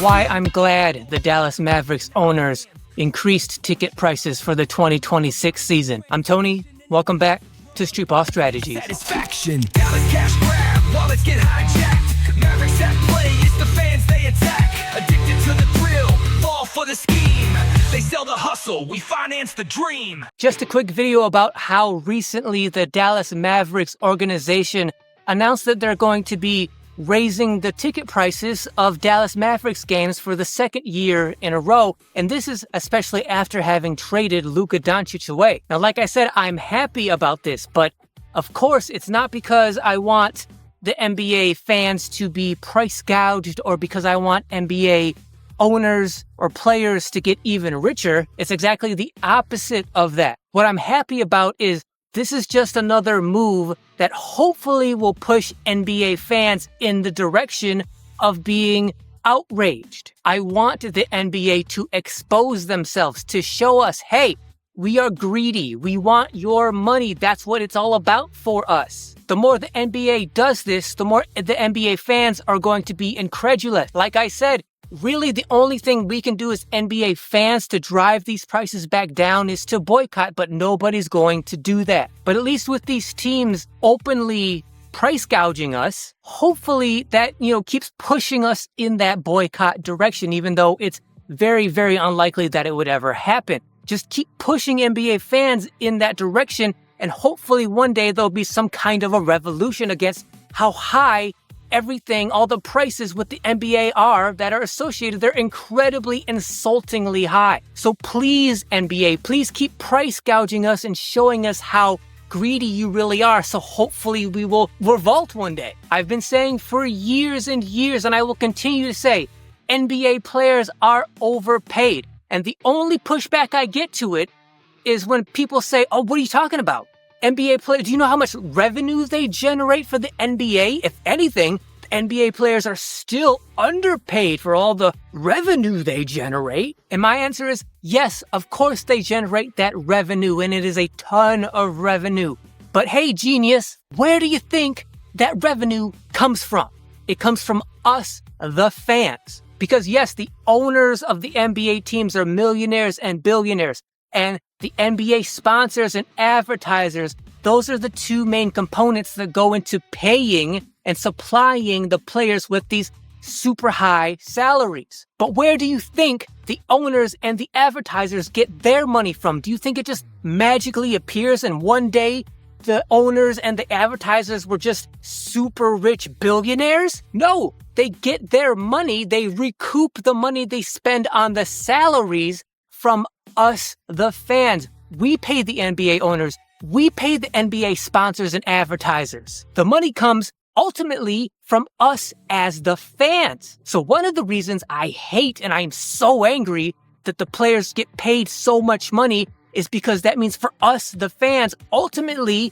why I'm glad the Dallas Mavericks owners increased ticket prices for the 2026 season. I'm Tony. Welcome back to Street Ball Strategies. Satisfaction. Dallas cash grab, wallets get hijacked. Mavericks at play, it's the fans they attack. Addicted to the thrill, fall for the scheme. They sell the hustle, we finance the dream. Just a quick video about how recently the Dallas Mavericks organization announced that they're going to be raising the ticket prices of Dallas Mavericks games for the second year in a row. And this is especially after having traded Luka Doncic away. Now, like I said, I'm happy about this, but of course, it's not because I want the NBA fans to be price gouged or because I want NBA owners or players to get even richer. It's exactly the opposite of that. What I'm happy about is this is just another move that hopefully will push NBA fans in the direction of being outraged. I want the NBA to expose themselves, to show us, hey, we are greedy. We want your money. That's what it's all about for us. The more the NBA does this, the more the NBA fans are going to be incredulous. Like I said, really, the only thing we can do as NBA fans to drive these prices back down is to boycott, but nobody's going to do that. But at least with these teams openly price gouging us, hopefully that, keeps pushing us in that boycott direction, even though it's very, very unlikely that it would ever happen. Just keep pushing NBA fans in that direction, and hopefully one day there'll be some kind of a revolution against how high everything, all the prices with the NBA that are associated, they're incredibly insultingly high. So please, NBA, please keep price gouging us and showing us how greedy you really are. So hopefully we will revolt one day. I've been saying for years and years, and I will continue to say, NBA players are overpaid. And the only pushback I get to it is when people say, oh, what are you talking about? NBA players, do you know how much revenue they generate for the NBA? If anything, the NBA players are still underpaid for all the revenue they generate. And my answer is yes, of course they generate that revenue, and it is a ton of revenue. But hey, genius, where do you think that revenue comes from? It comes from us, the fans. Because yes, the owners of the NBA teams are millionaires and billionaires. And the NBA sponsors and advertisers, those are the two main components that go into paying and supplying the players with these super high salaries. But where do you think the owners and the advertisers get their money from? Do you think it just magically appears and one day the owners and the advertisers were just super rich billionaires? No, they get their money, they recoup the money they spend on the salaries from us, the fans. We pay the NBA owners. We pay the NBA sponsors and advertisers. The money comes ultimately from us as the fans. So one of the reasons I hate and I'm so angry that the players get paid so much money is because that means for us, the fans, ultimately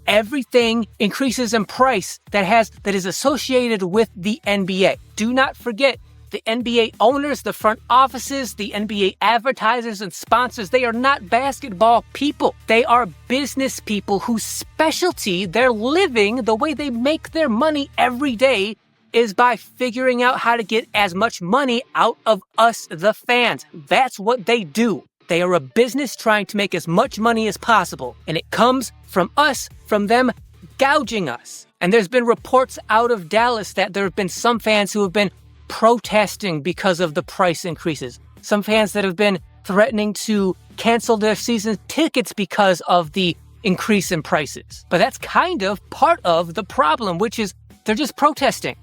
everything increases in price that is associated with the NBA. Do not forget, the NBA owners, the front offices, the NBA advertisers and sponsors, they are not basketball people. They are business people whose specialty, their living, the way they make their money every day is by figuring out how to get as much money out of us, the fans. That's what they do. They are a business trying to make as much money as possible. And it comes from us, from them gouging us. And there's been reports out of Dallas that there have been some fans who have been protesting because of the price increases. Some fans that have been threatening to cancel their season tickets because of the increase in prices. But that's kind of part of the problem, which is they're just protesting,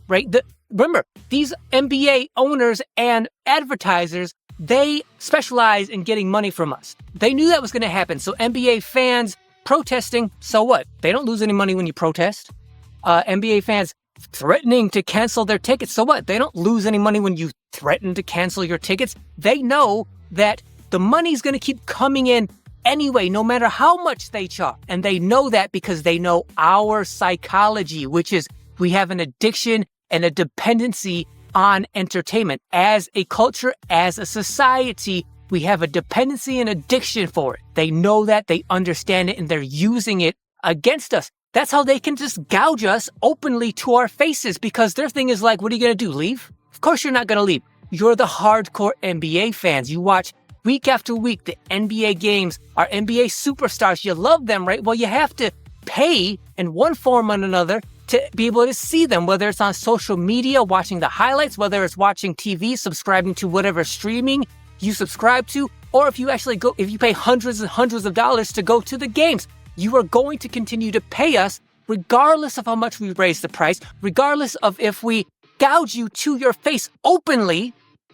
right? Remember, these NBA owners and advertisers, they specialize in getting money from us. They knew that was going to happen. So NBA fans protesting, so what? They don't lose any money when you protest. NBA fans threatening to cancel their tickets, so what? They don't lose any money when you threaten to cancel your tickets. They know that the money's going to keep coming in anyway, no matter how much they charge. And they know that because they know our psychology, which is we have an addiction and a dependency on entertainment. As a culture, as a society, we have a dependency and addiction for it. They know that, they understand it, and they're using it against us. That's how they can just gouge us openly to our faces, because their thing is like, what are you going to do, leave? Of course you're not going to leave. You're the hardcore NBA fans. You watch week after week the NBA games, our NBA superstars. You love them, right? Well, you have to pay in one form or another to be able to see them, whether it's on social media, watching the highlights, whether it's watching TV, subscribing to whatever streaming you subscribe to, or if you pay hundreds and hundreds of dollars to go to the games. You are going to continue to pay us regardless of how much we raise the price, regardless of if we gouge you to your face openly.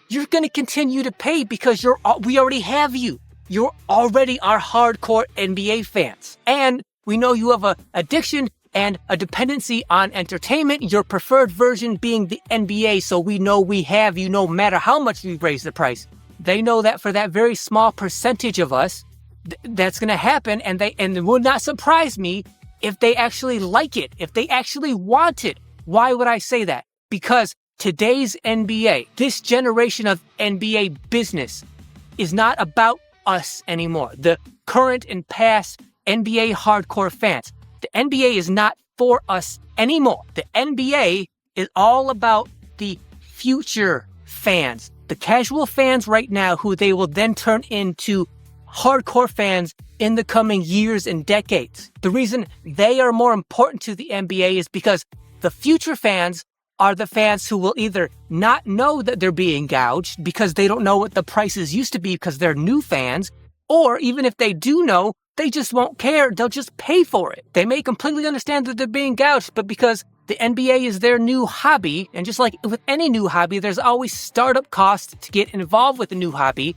You're going to continue to pay because we already have you. You're already our hardcore NBA fans. And we know you have an addiction and a dependency on entertainment, your preferred version being the NBA. So we know we have you no matter how much we raise the price. They know that for that very small percentage of us, that's going to happen. And it would not surprise me if they actually like it, if they actually want it. Why would I say that? Because today's NBA, this generation of NBA business, is not about us anymore. The current and past NBA hardcore fans. The NBA is not for us anymore. The NBA is all about the future fans, the casual fans right now who they will then turn into hardcore fans in the coming years and decades. The reason they are more important to the NBA is because the future fans are the fans who will either not know that they're being gouged because they don't know what the prices used to be because they're new fans, or even if they do know, they just won't care. They'll just pay for it. They may completely understand that they're being gouged, but because the NBA is their new hobby, and just like with any new hobby, there's always startup costs to get involved with a new hobby.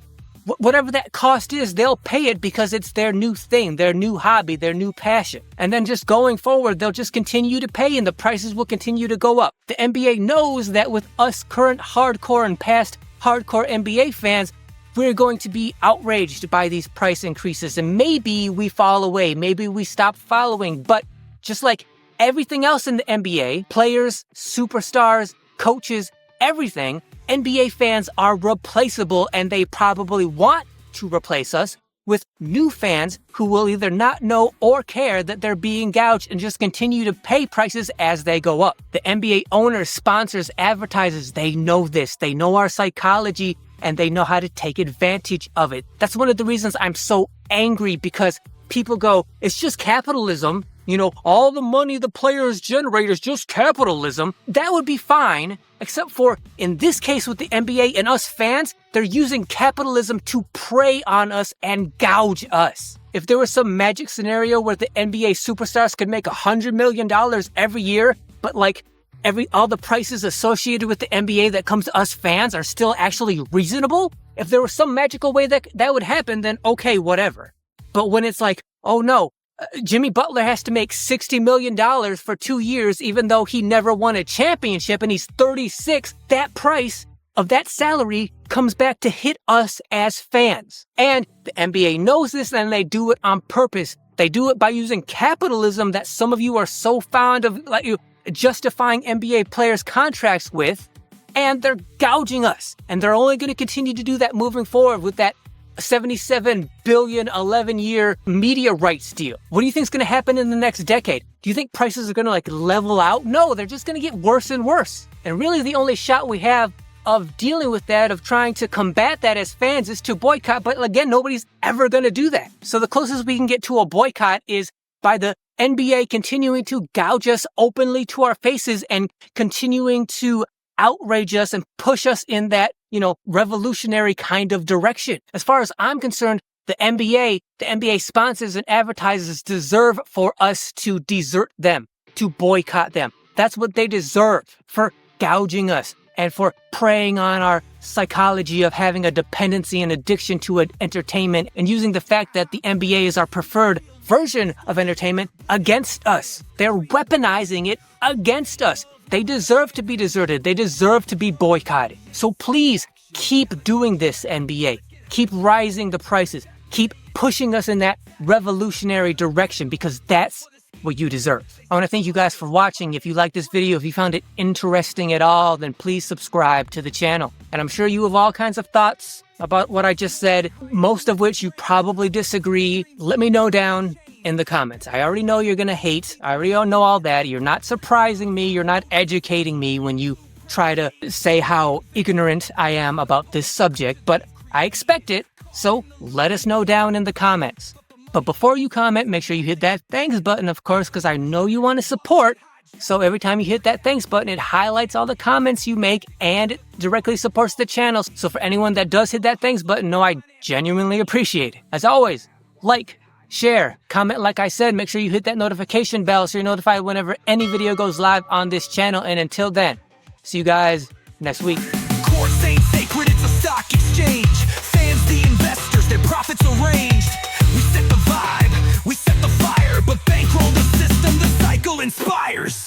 Whatever that cost is, they'll pay it because it's their new thing, their new hobby, their new passion. And then just going forward, they'll just continue to pay and the prices will continue to go up. The NBA knows that with us current hardcore and past hardcore NBA fans, we're going to be outraged by these price increases. And maybe we fall away, maybe we stop following. But just like everything else in the NBA, players, superstars, coaches, everything, NBA fans are replaceable, and they probably want to replace us with new fans who will either not know or care that they're being gouged and just continue to pay prices as they go up. The NBA owners, sponsors, advertisers, they know this. They know our psychology, and they know how to take advantage of it. That's one of the reasons I'm so angry, because people go, it's just capitalism. You know, all the money the players generate is just capitalism. That would be fine, except for in this case with the NBA and us fans, they're using capitalism to prey on us and gouge us. If there was some magic scenario where the NBA superstars could make $100 million every year, but like all the prices associated with the NBA that comes to us fans are still actually reasonable, if there was some magical way that would happen, then okay, whatever. But when it's like, oh no, Jimmy Butler has to make $60 million for 2 years, even though he never won a championship and he's 36. That price of that salary comes back to hit us as fans. And the NBA knows this, and they do it on purpose. They do it by using capitalism that some of you are so fond of justifying NBA players' contracts with, and they're gouging us. And they're only going to continue to do that moving forward with that $77 billion 11-year media rights deal. What do you think is going to happen in the next decade? Do you think prices are going to level out? No, they're just going to get worse and worse. And really the only shot we have of dealing with that, of trying to combat that as fans, is to boycott. But again, nobody's ever going to do that. So the closest we can get to a boycott is by the NBA continuing to gouge us openly to our faces and continuing to outrage us and push us in that, revolutionary kind of direction. As far as I'm concerned, the NBA sponsors and advertisers deserve for us to desert them, to boycott them. That's what they deserve for gouging us and for preying on our psychology of having a dependency and addiction to entertainment, and using the fact that the NBA is our preferred version of entertainment against us. They're weaponizing it against us. They deserve to be deserted. They deserve to be boycotted. So please keep doing this, NBA. Keep rising the prices. Keep pushing us in that revolutionary direction, because that's what you deserve. I want to thank you guys for watching. If you liked this video, if you found it interesting at all, then please subscribe to the channel. And I'm sure you have all kinds of thoughts about what I just said, most of which you probably disagree. Let me know down in the comments. I already know you're going to hate. I already know all that. You're not surprising me. You're not educating me when you try to say how ignorant I am about this subject, but I expect it, so let us know down in the comments. But before you comment, make sure you hit that thanks button, of course, because I know you want to support. So every time you hit that thanks button, it highlights all the comments you make and it directly supports the channel. So for anyone that does hit that thanks button, know I genuinely appreciate it. As always, like, share, comment like I said. Make sure you hit that notification bell so you're notified whenever any video goes live on this channel. And until then, see you guys next week. Course ain't sacred, it's a stock exchange. Fans, the investors, their profits arrange.